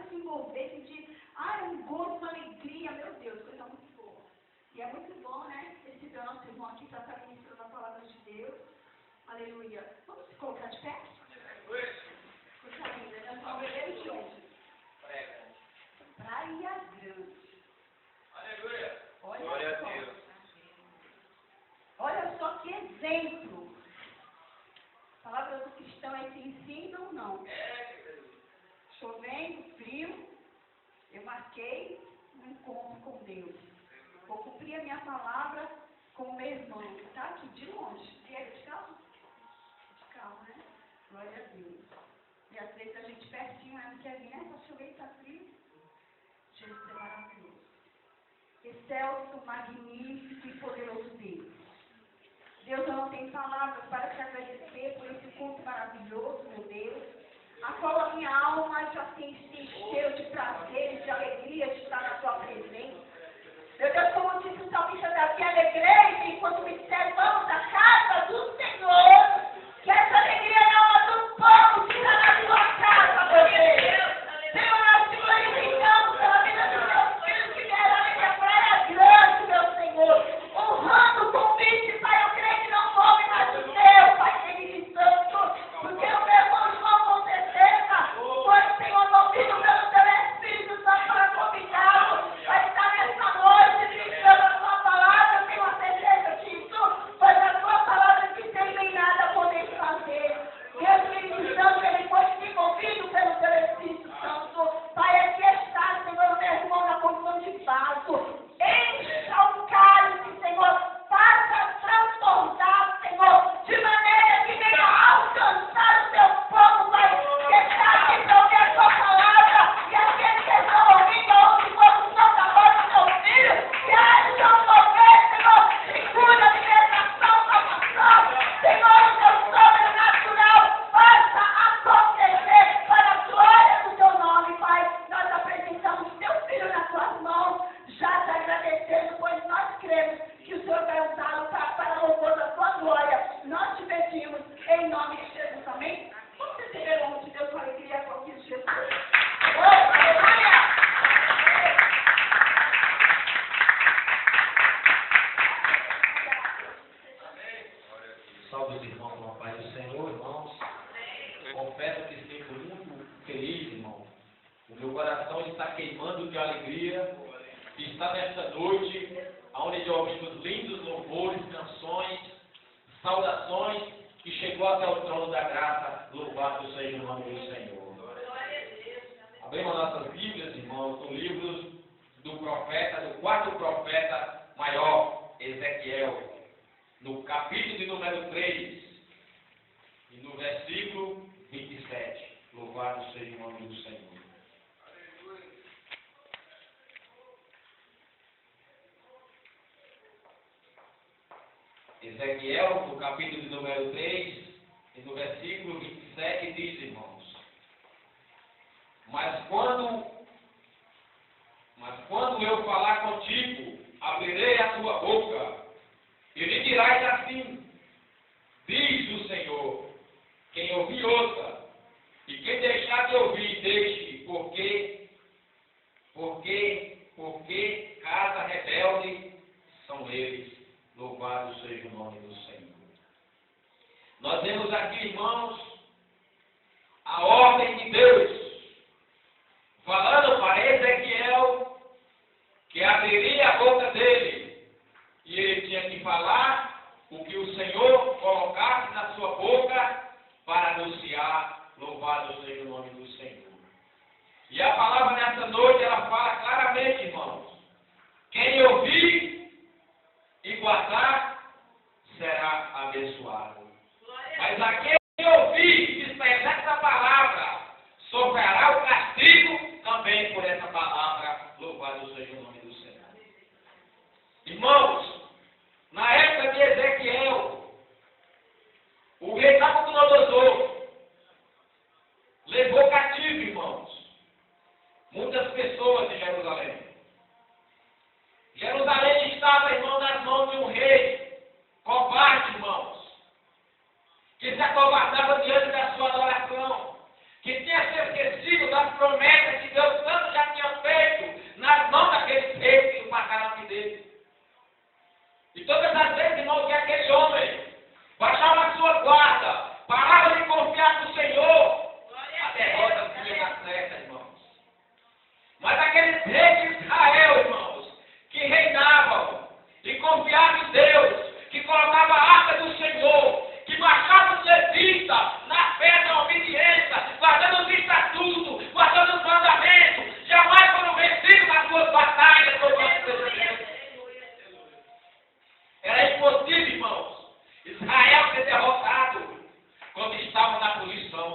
se envolver, sentir, um gosto, uma alegria, meu Deus, coisa muito boa. E é muito bom, né, esse nosso irmão aqui para estar ministrando a palavra de Deus. Aleluia. Vamos se colocar de pé? Coisa linda, nós vamos ver de onde? Praia Grande. Aleluia. Olha Glória só. a Deus. Olha só que exemplo. A palavra do cristão é se ensina ou não. Chovendo, frio, eu marquei um encontro com Deus. Vou cumprir a minha palavra com o meu irmão. Está aqui de longe. Quer de carro? De carro, né? Glória a Deus. E às vezes a gente pertinho, não quer vir, né? Está chovendo, está frio. Jesus é maravilhoso. Excelso, magnífico e poderoso Deus. Deus, eu não tenho palavras para te agradecer por esse culto maravilhoso, meu Deus, a qual a minha alma já se encheu de prazer, de alegria de estar na tua presença. Meu Deus, como disse o salmista Davi, alegrei-me enquanto me disseram, vamos à casa do Senhor, que essa alegria é a alma do povo que está na tua casa, meu Deus. Senhor, nós te glorificamos pela vida dos meus filhos que vieram ali da Praia Grande, meu Senhor, honrando o convite, Pai, eu creio que não houve mais o teu, Pai, querido santo, porque o meu irmão João, com certeza, foi, Senhor, movido pelo teu Espírito Santo para convidá-lo, para estar nessa noite, ministrando a tua palavra, eu tenho a certeza disso, pois a tua palavra que sem nem nada poder fazer. Deus, querido santo, ele foi desenvolvido pelo teu Espírito Santo, Pai, aqui está, Senhor, o meu irmão na condição de vaso, encha o cálice, Senhor, faça transbordar, Senhor, de maneira que venha alcançar o teu povo, Pai, que está aqui para ouvir a tua palavra, e aqueles que estão ouvindo, ouve como o som da voz do teu filho, que hajam mover, Senhor, de cura, libertação, salvação, Senhor, o teu sobrenatural, faça acontecer para a glória do teu nome, Pai. Nós apresentamos teu filho nas tuas mãos, já te agradecendo, pois nós cremos que o Senhor vai usá-lo para louvor da tua glória. Nós te pedimos em nome de Jesus, amém? Vamos receber o nome de Deus com alegria, com de Jesus. Oh, aleluia! Salve os irmãos com a paz do Senhor, irmãos. Confesso que sinto muito feliz, irmão. O meu coração está queimando de alegria de estar nesta noite, onde ouvimos lindos louvores, canções, saudações, que chegou até o trono da graça. Louvado seja o nome do Senhor. Abrimos nossas Bíblias, irmãos, no livro do profeta, do quarto profeta maior, Ezequiel, no capítulo de número 3, e no versículo 27. Louvado seja o nome do Senhor. Ezequiel, no capítulo de número 3, e no versículo 27, diz, irmãos, Mas quando eu falar contigo, abrirei a tua boca, e lhe dirás assim, diz o Senhor, quem ouvir ouça, e quem deixar de ouvir, deixe, porque casa rebelde são eles. Louvado seja o nome do Senhor. Nós vemos aqui, irmãos, a ordem de Deus, falando para Ezequiel que abriria a boca dele, e ele tinha que falar o que o Senhor colocasse na sua boca para anunciar. Louvado seja o nome do Senhor. E a palavra nessa noite, ela fala claramente, irmãos, quem ouvir e guardar será abençoado. Mas aquele que ouvir e desprezar essa palavra sofrerá o castigo também por essa palavra. Louvado seja o nome do Senhor. Irmãos, na época de Ezequiel, o rei Nabucodonosor levou cativo, irmãos, muitas pessoas de Jerusalém. Jerusalém estava, irmão, nas mãos de um rei covarde, irmãos, que se acovardava diante da sua adoração, que tinha se esquecido das promessas que Deus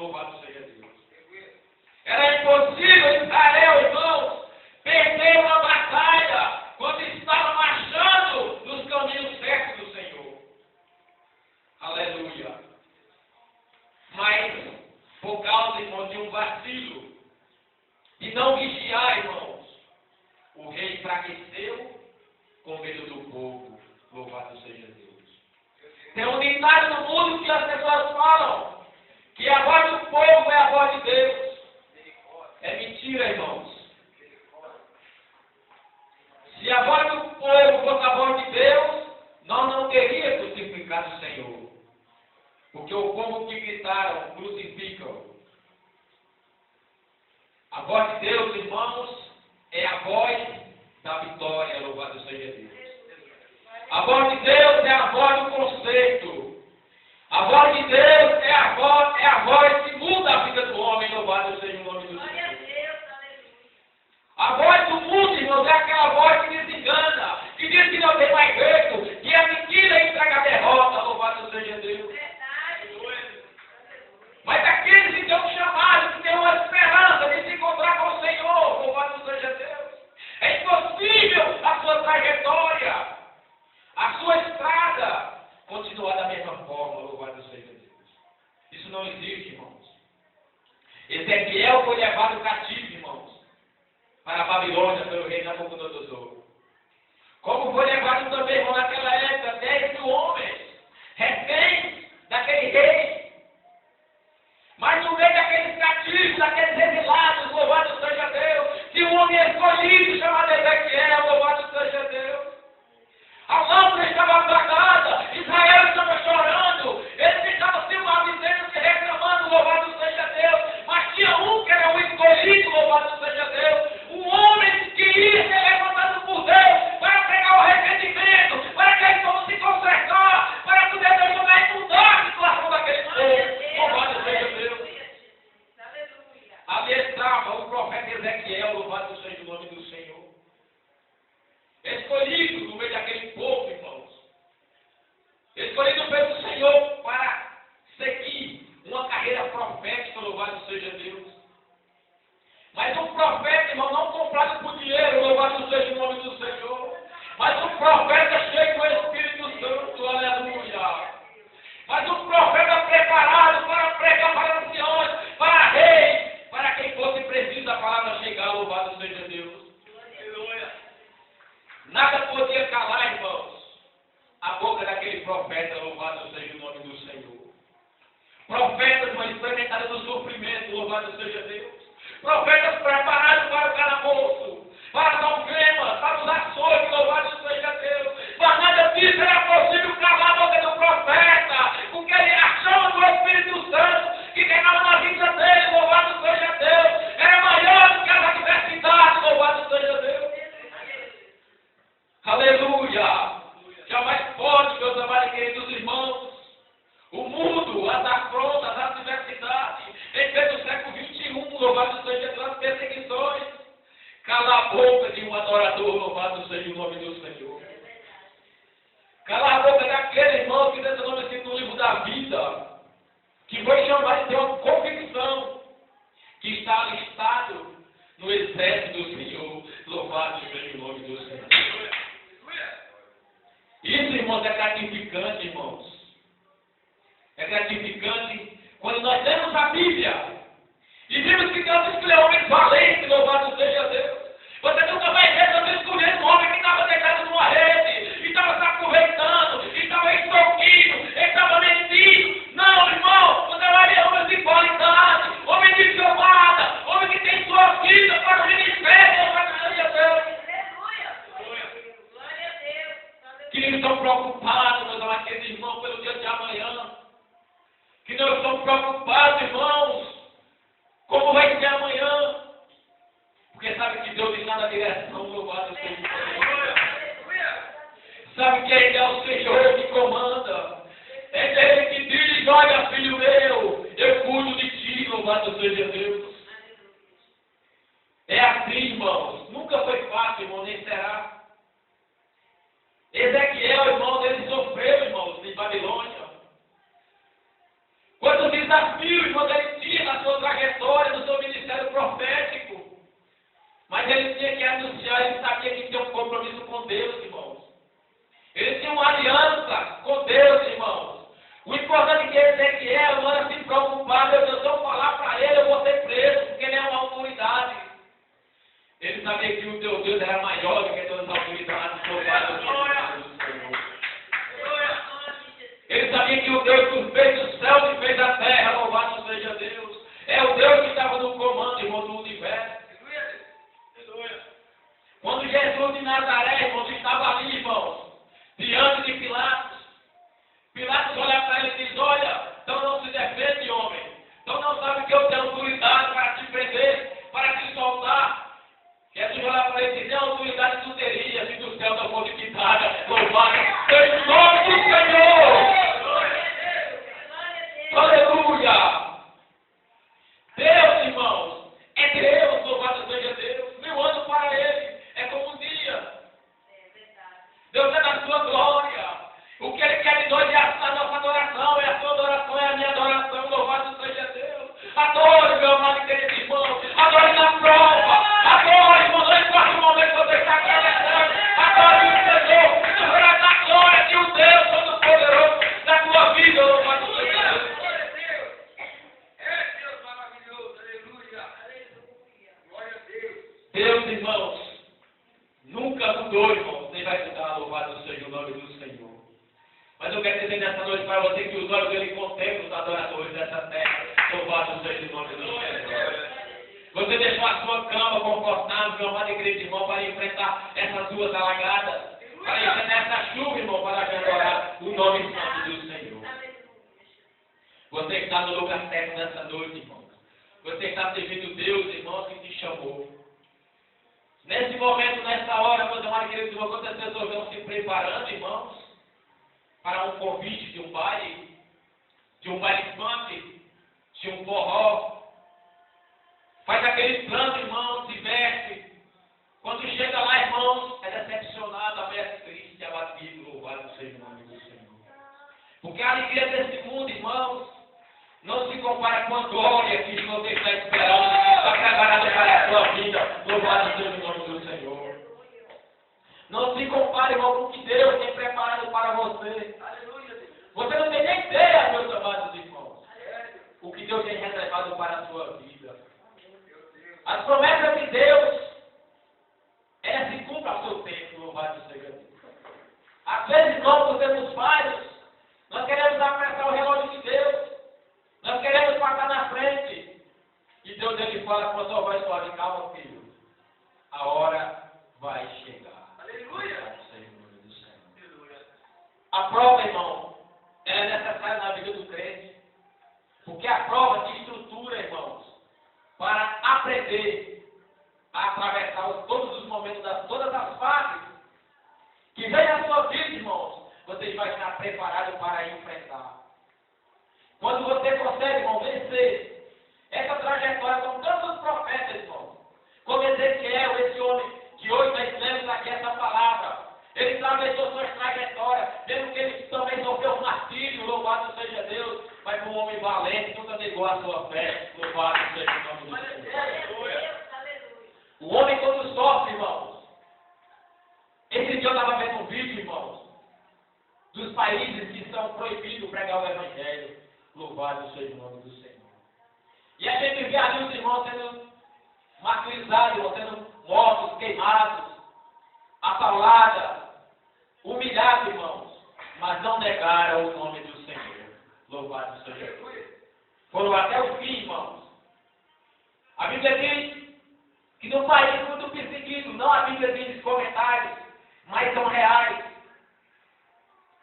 louvado seja Deus. Era impossível Israel, irmãos, perder uma batalha quando estava marchando nos caminhos certos do Senhor. Aleluia. Mas, por causa, irmão, de um vacilo, de não vigiar, irmãos, o rei enfraqueceu com medo do povo. Louvado seja Deus. Tem um ditado no mundo que as pessoas falam que a voz do povo é a voz de Deus. É mentira, irmãos. Se a voz do povo fosse a voz de Deus, nós não teríamos crucificado o Senhor. Porque o povo que gritaram, crucificam. A voz de Deus, irmãos, é a voz da vitória, louvado seja Deus. A voz de Deus é a voz do conceito. A voz de Deus é a voz que muda a vida do homem, louvado seja o nome do Senhor. A voz do mundo, irmãos, é aquela voz que desengana, que diz que não tem mais jeito, que é mentira e entrega a derrota, louvado seja Deus. Mas aqueles que são chamados, que têm uma esperança de se encontrar com o Senhor, louvado seja Deus. É impossível a sua trajetória, a sua estrada, continuar da mesma forma, louvado seja Deus. Isso não existe, irmãos. Ezequiel foi levado cativo, irmãos, para a Babilônia pelo rei Nabucodonosor. Como foi levado também, irmão, naquela época, 10.000 homens, reféns daquele rei. Mas no meio daqueles cativos, daqueles exilados, louvado seja Deus, tinha um homem escolhido chamado Ezequiel, louvado seja Deus. A lâmpada estava apagada, Israel estava chorando, eles estavam se maldizendo, se reclamando, louvado seja Deus. Mas tinha um que era o escolhido, louvado seja Deus, um homem que ia ser levantado por Deus para pegar o arrependimento, para que eles possam se consertar, para poder transformar em mudar a situação daquele povo, louvado seja Deus. Ali estava o profeta Ezequiel, louvado seja o nome do Senhor. Escolhido no meio daquele povo, irmãos. Escolhido pelo Senhor para seguir uma carreira profética, louvado seja Deus. Mas um profeta, irmão, não comprado por dinheiro, louvado seja o nome do Senhor. Mas um profeta cheio do Espírito Santo, aleluia. Mas um profeta preparado para pregar para anciões, para reis, para quem fosse preciso a palavra chegar, louvado seja Deus. Nada podia calar, irmãos, a boca daquele profeta, louvado seja o nome do Senhor. Profetas, irmãos, experimentados no sofrimento, louvado seja Deus. Profetas preparados para o calabouço, para as algemas, para os açoites, louvado seja Deus. Mas nada disso era possível calar a boca do profeta, porque ele achava do Espírito Santo que queimava na vida dele, louvado seja Deus. Era maior do que as adversidades, louvado seja Deus. Aleluia! Jamais pode, meus amados e queridos irmãos, o mundo, as afrontas, as adversidades, em pleno século XXI, louvado seja Deus, as perseguições, calar a boca de um adorador, louvado seja o nome do Senhor. Calar a boca daquele irmão que tem seu nome escrito no livro da vida, que foi chamado de ter uma convicção, que está alistado no exército do Senhor, louvado seja o nome do Senhor. Isso, irmãos, é gratificante, irmãos. É gratificante quando nós lemos a Bíblia e vimos que Deus escolheu homens valentes, louvado seja Deus. Você nunca vai ver Deus escolhendo um homem que estava deitado numa rede, e estava se aproveitando, e estava extorquindo, e estava mentindo. Não, irmão, você vai ver homens de qualidade, homens de chamada, homens que têm sua vida para o ministério, louvado seja Deus. Que não estão preocupados, meus amados irmãos, pelo dia de amanhã. Que não estão preocupados, irmãos, como vai ser amanhã. Porque sabe que Deus está na direção, louvado seja o Senhor. Sabe que Ele é o Senhor que comanda. É Ele que diz, olha filho meu, eu cuido de ti, louvado seja Deus. É assim, irmãos. Nunca foi fácil, irmão, nem será. Ezequiel, irmãos, ele sofreu, irmãos, em Babilônia. Quantos desafios, irmãos, ele tinha melhor, ele sabia que tinha um compromisso com Deus, irmãos. Ele tinha uma aliança com Deus, irmãos. O importante é que Ezequiel não era se preocupar, meu Deus, se eu falar para ele, eu vou ser preso, porque ele é uma autoridade. Ele sabia que o teu Deus era maior do que todas as autoridades. Ele sabia que o Deus que fez o céu e fez a terra, louvado seja Deus. É o Deus que estava no comando, irmão, do universo. Quando Jesus de Nazaré, irmãos, estava ali, irmãos, diante de Pilatos, Pilatos olha para ele e diz: olha, então não se defende, homem. Então não sabe que eu tenho autoridade para te prender, para te soltar. Jesus olha para ele e diz: nem autoridade tu teria se do céu não fosse quitada. Louvado seja o nome do Senhor. Aleluia. Deus, irmãos, é Deus, louvado seja Deus. 1000 anos para ele é como um dia. Deus é da sua glória. O que Ele quer de nós é a nossa adoração, é a sua adoração, é a minha adoração, louvado seja Deus. Adore, meu amado e querido irmão, adore na prova, adore, irmão, não importa o momento que você está atravessando, adore o Senhor, segura na glória de um Deus Todo-Poderoso na tua vida, louvado seja Deus. É Deus maravilhoso, aleluia, glória a Deus. Deus, irmãos, nunca mudou, irmãos, nem vai mudar, louvado seja o nome do Senhor. Mas eu quero dizer nessa noite para você que os olhos dele contemplam os adoradores dessa terra. Louvado seja o nome do Senhor. Você deixou a sua cama confortável, meu amado e querido irmão, para enfrentar essas ruas alagadas, para enfrentar essa chuva, irmão, para adorar o nome santo do Senhor. Você está no lugar certo nessa noite, irmão. Você está servindo Deus, irmão, que te chamou. Nesse momento, nessa hora, meus amados e queridos irmãos, quantas pessoas vão se preparando, irmãos, para um convite de um baile funk, de um forró. Faz aquele plano, irmão, se veste. Quando chega lá, irmãos, é decepcionado, aberto, triste, abatido, louvado seja o nome do Senhor. Porque a alegria desse mundo, irmãos, não se compara com a glória que você está esperando, que está preparada para a sua vida, louvado seja o nome do Senhor. Não se compare, irmão, com o que Deus tem preparado para você. Aleluia. Você não tem nem ideia, meus amados irmãos, o que Deus tem reservado para a sua vida. As promessas de Deus, elas se cumprem ao seu tempo, louvado seja Deus. Às vezes, nós, por sermos falhos, nós queremos apressar o relógio de Deus. Nós queremos passar na frente. E Deus, ele fala com a sua voz suave: calma, filho. A hora vai chegar. Aleluia. A prova, irmão, ela é necessária na vida do crente. Porque a prova te estrutura, irmãos, para aprender a atravessar todos os momentos, todas as fases que vem na sua vida, irmãos. Você vai estar preparado para enfrentar. Quando você consegue, irmão, vencer essa trajetória com tantos profetas, irmão, como Ezequiel, esse homem que hoje nós lemos aqui essa palavra, ele atravessou sua trajetória, mesmo que ele também sofreu um martírio, louvado seja Deus, mas foi um homem valente, nunca negou a sua fé, louvado seja o nome do Senhor. O homem quando sofre, irmãos, esse dia eu estava vendo um vídeo, irmãos, dos países que são proibidos pregar o Evangelho, louvado seja o nome do Senhor. E a gente vê ali os irmãos sendo martirizados, sendo mortos, queimados, assaulados, humilhados, irmãos, mas não negaram o nome do Senhor. Louvado seja Deus. Foram até o fim, irmãos. A Bíblia diz que no país muito perseguido, não a Bíblia diz comentários, mas são reais.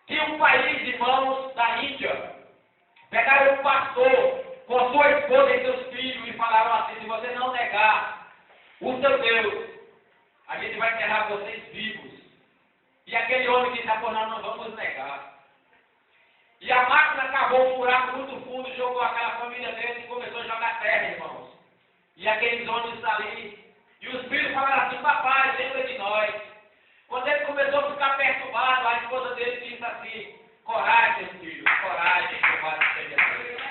Que um país, irmãos, da Índia, pegaram um pastor com sua esposa e seus filhos e falaram assim: se você não negar o seu Deus, a gente vai enterrar vocês vivos. E aquele homem disse: por nós não vamos negar. E a máquina cavou um buraco muito fundo, jogou aquela família dele e começou a jogar terra, irmãos. E aqueles homens ali, e os filhos falaram assim: papai, lembra de nós. Quando ele começou a ficar perturbado, a esposa dele disse assim: coragem, filho, coragem, louvado seja Deus.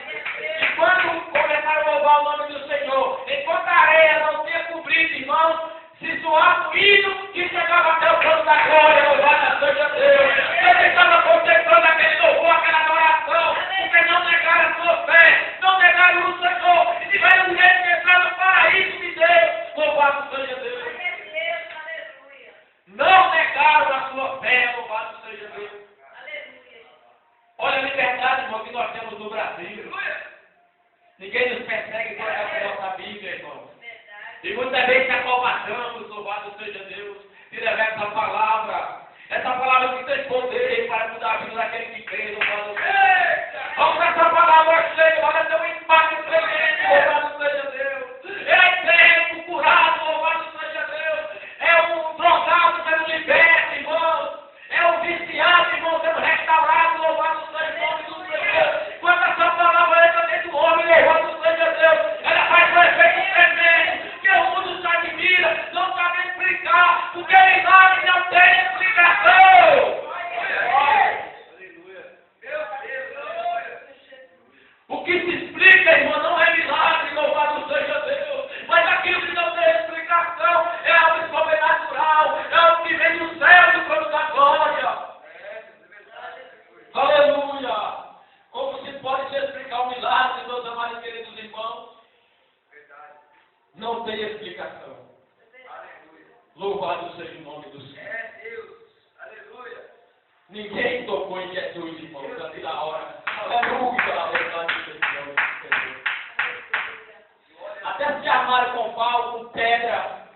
E quando começaram a louvar o nome do Senhor, enquanto a areia não tinha cobrido, irmãos, se e soava o hino que chegava até o canto da glória, louvado seja Deus. Ele estava contemplando aquele louvor, aquela adoração, porque não negaram a sua fé, não negaram o Senhor, e tiveram o direito de entrar no paraíso de Deus, louvado seja Deus. Não negaram a sua fé, louvado seja Deus. Olha a liberdade, irmão, que nós temos no Brasil. Ninguém nos persegue por causa da nossa Bíblia, irmão. E muitas vezes se acalmatamos, louvado seja Deus, e levar essa palavra que tem poder para mudar a vida daquele que crê, louvado seja Deus. Vamos essa palavra cheia, olha, tem um impacto tremendo, louvado seja Deus. É tempo curado, louvado seja Deus. É um drogado sendo liberto, irmão. É um viciado, irmão, sendo restaurado, louvado seja o nome do Senhor. Quando essa palavra entra dentro do homem, louvado seja Deus, ela faz um efeito tremendo, que o mundo se admira, não sabe explicar, porque milagre não tem explicação. O que se explica, irmão, não é milagre, louvado seja Deus, mas aquilo que não tem explicação é algo sobrenatural, é algo que vem do céu, do trono da glória. Aleluia! Como se pode se explicar o milagre, meus amados e queridos irmãos? Não tem explicação. Louvado seja o nome do Senhor. Ninguém tocou em Jesus, irmão, antes da hora. Aleluia! Louvado seja o nome do Senhor. Até se armaram com pau, com pedra.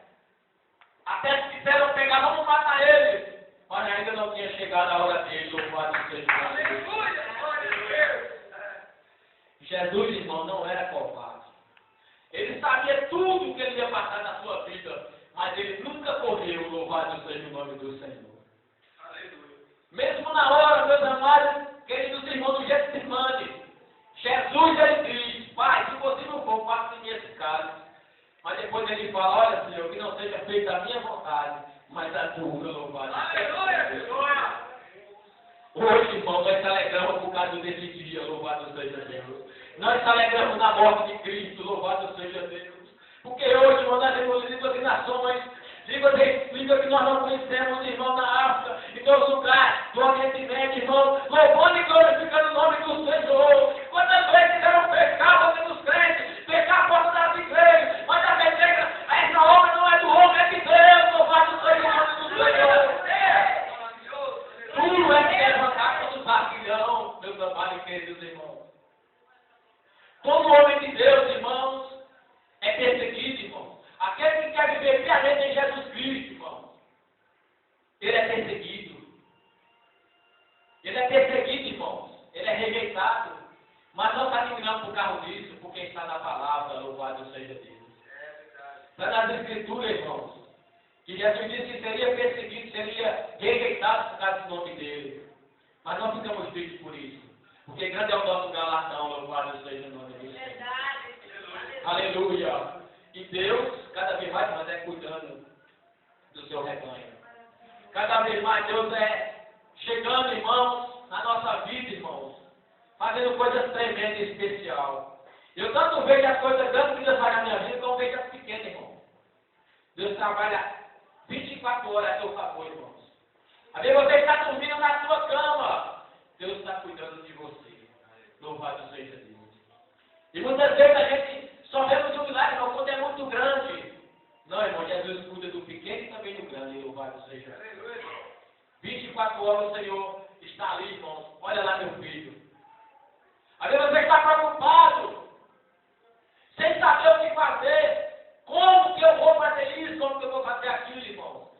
Até se quiseram pegar, vamos matar ele. Mas ainda não tinha chegado a hora dele, louvado seja o nome de Deus. Jesus, irmão, não era covarde. Ele sabia tudo o que ele ia passar na sua vida, mas ele nunca correu, louvado seja o nome do Senhor. Aleluia. Mesmo na hora, meus amados, queridos irmãos do Getsemane, Jesus, ele diz, Pai, se você não for, faça em mim esse caso. Mas depois ele fala, olha, Senhor, que não seja feita a minha vontade, mas a tua, louvado. Aleluia! Hoje, irmão, nós se alegramos por causa desse dia, louvado seja Deus. Nós se alegramos na morte de Cristo, louvado seja Deus. Porque hoje, irmão, nós temos línguas de nações, línguas que nós não conhecemos, irmão, na África, em todo lugar, do Oriente Médio, irmão, louvando e glorificando o nome do Senhor. Quantas vezes fizeram pecado entre os crentes, pecar a porta das igrejas, mas a igreja, essa obra não é do homem, é de Deus, louvado seja o nome do Senhor. Tudo é que é levantar contra o vacilhão, meus amados e queridos irmãos. Todo homem de Deus, irmãos, é perseguido, irmão. Aquele que quer viver piamente em Jesus Cristo, irmão, ele é perseguido. Ele é perseguido, irmãos. Ele é rejeitado. Mas não está indignado por causa disso, porque está na palavra, louvado seja Deus. Está nas Escrituras, irmãos, que Jesus disse que seria perseguido, seria rejeitado por causa do nome dele. Mas não ficamos tristes por isso. Porque grande é o nosso galardão, louvado seja o nome do Senhor. Aleluia. E Deus, cada vez mais, mas é cuidando do seu rebanho. Cada vez mais Deus é chegando, irmãos, na nossa vida, irmãos, fazendo coisas tremendas e especial. Eu tanto vejo as coisas grandes que Deus faz na minha vida, como vejo as pequenas, irmão. Deus trabalha 24 horas a seu favor, irmãos. Às vezes você está dormindo na sua cama, Deus está cuidando de você. Louvado seja Deus. E muitas vezes a gente só vemos o milagre, irmão, quando é muito grande. Não, irmão, Jesus cuida do pequeno e também do grande. Louvado seja Deus. 24 horas o Senhor está ali, irmãos. Olha lá, meu filho. Às vezes você está preocupado, sem saber o que fazer. Como que eu vou fazer isso? Como que eu vou fazer aquilo, irmão?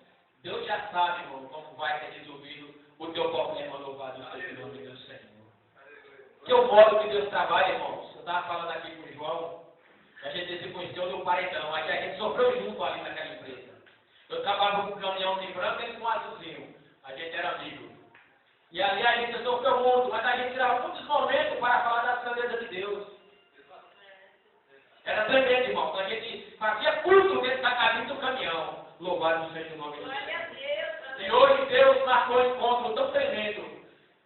Deus já sabe, irmão, como vai ser resolvido o teu problema, louvado seja o nome do Senhor. Que é o modo que Deus trabalha, irmãos. Eu estava falando aqui com o João, a gente se conheceu no paredão, aí a gente sofreu junto ali naquela empresa. Eu trabalhava com um caminhão de branco e ele com um azulzinho. A gente era amigo. E ali a gente sofreu muito, mas a gente tirava muitos momentos para falar das grandezas de Deus. Era tremendo, irmão. Quando a gente fazia culto dentro da cabine do caminhão. Louvado seja o nome do Senhor. E hoje Deus marcou um encontro tão tremendo.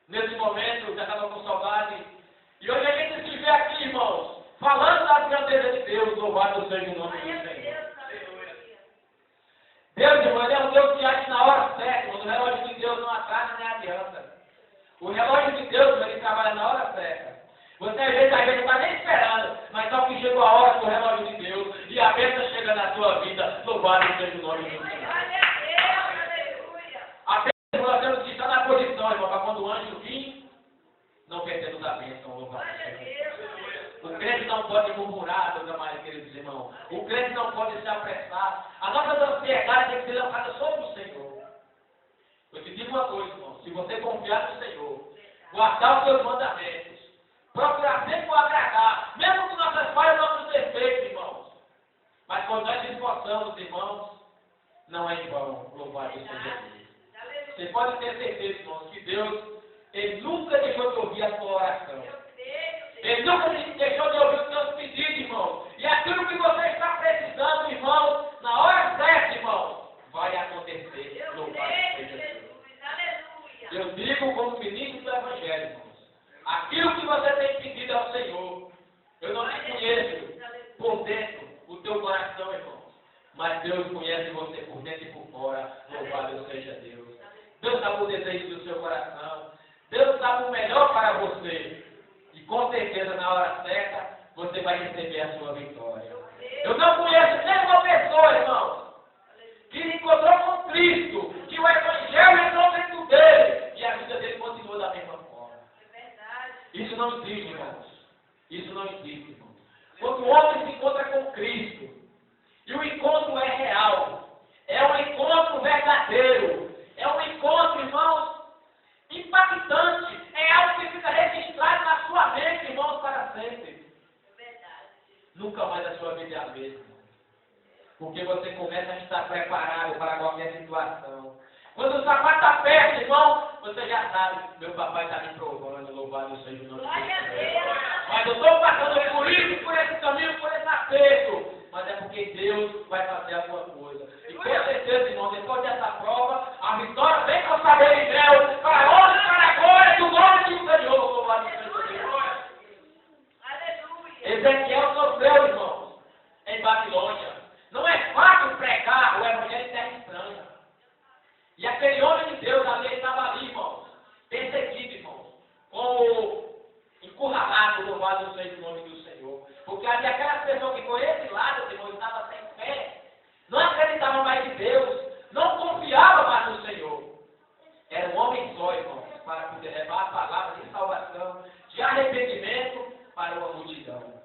Nesse momento, já estava com saudade. E hoje a gente se vê aqui, irmãos, falando das grandezas de Deus. Louvado seja o nome do Senhor. Você às vezes não está nem esperando, mas só que chegou a hora do relógio de Deus e a bênção chega na sua vida. Louvado seja o nome do Senhor. A bênção nós temos que estar na posição, irmão, para quando o anjo vir, não perdemos a bênção. Louvado seja o Senhor. O crente não pode murmurar, meus amados queridos irmãos. O crente não pode se apressar. A nossa ansiedade tem que ser lançada sobre o Senhor. Eu te digo uma coisa, irmão. Se você confiar no Senhor, guardar os seus mandamentos, procurar sempre o agradar, mesmo com nossas falhas e nossos defeitos, irmãos. Mas quando nós nos esforçamos, irmãos, não é em vão. Louvado seja Deus. Você pode ter certeza, irmãos, que Deus, Ele nunca deixou de ouvir a sua oração. Ele nunca deixou de ouvir os seus pedidos, irmão. E aquilo que você está precisando, irmão, na hora certa, irmão, vai acontecer. Louvado seja Deus. Eu digo como ministro do Evangelho, irmãos. Aquilo que você tem pedido ao Senhor, eu não te conheço por dentro, o teu coração, irmão. Mas Deus conhece você por dentro e por fora. Louvado seja Deus. Deus sabe o desejo do seu coração. Deus sabe o melhor para você. E com certeza, na hora certa, você vai receber a sua vitória. Eu não conheço nenhuma pessoa, irmão, que encontrou com Cristo, que o Evangelho entrou dentro dele e a vida dele continuou da mesma forma. Isso não existe, irmãos. Isso não existe, irmãos. Quando o homem se encontra com Cristo, e o encontro é real, é um encontro verdadeiro, é um encontro, irmãos, impactante, é algo que fica registrado na sua mente, irmãos, para sempre. Nunca mais a sua vida é a mesma. Porque você começa a estar preparado para qualquer situação. Quando o sapato aperta, irmão, você já sabe, meu papai está me provando, louvado seja o nome de Deus. Mas eu estou passando por isso, por esse caminho, por esse aperto. Mas é porque Deus vai fazer a sua coisa. E com certeza, irmão, depois dessa prova, a vitória vem com saber em Deus, para a honra e para a glória do nome do Senhor, louvado seja Deus. Ezequiel sofreu, irmãos, em Babilônia. Não é fácil pregar o Evangelho em terra estranha. E aquele homem de Deus ali, estava ali, irmãos, perseguido, irmãos, como encurralado, louvado seja o nome do Senhor. Porque ali aquelas pessoas que por esse lado, irmãos, estavam sem fé, não acreditavam mais em Deus, não confiavam mais no Senhor. Era um homem só, irmãos, para poder levar a palavra de salvação, de arrependimento para uma multidão.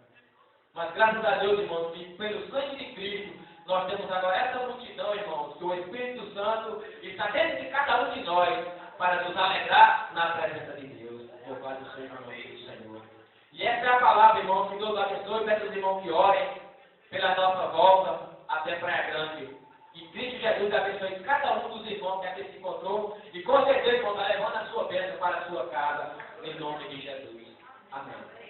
Mas graças a Deus, irmãos, que pelo sangue de Cristo, nós temos agora essa multidão, irmãos, que o Espírito Santo está dentro de cada um de nós para nos alegrar na presença de Deus. Louvado seja o nome do Senhor. E essa é a palavra, irmãos, que Deus abençoe, peço aos irmãos que orem pela nossa volta até Praia Grande. E Cristo Jesus abençoe cada um dos irmãos que aqui se encontrou e com certeza, irmão, está levando a sua bênção para a sua casa, em nome de Jesus. Amém.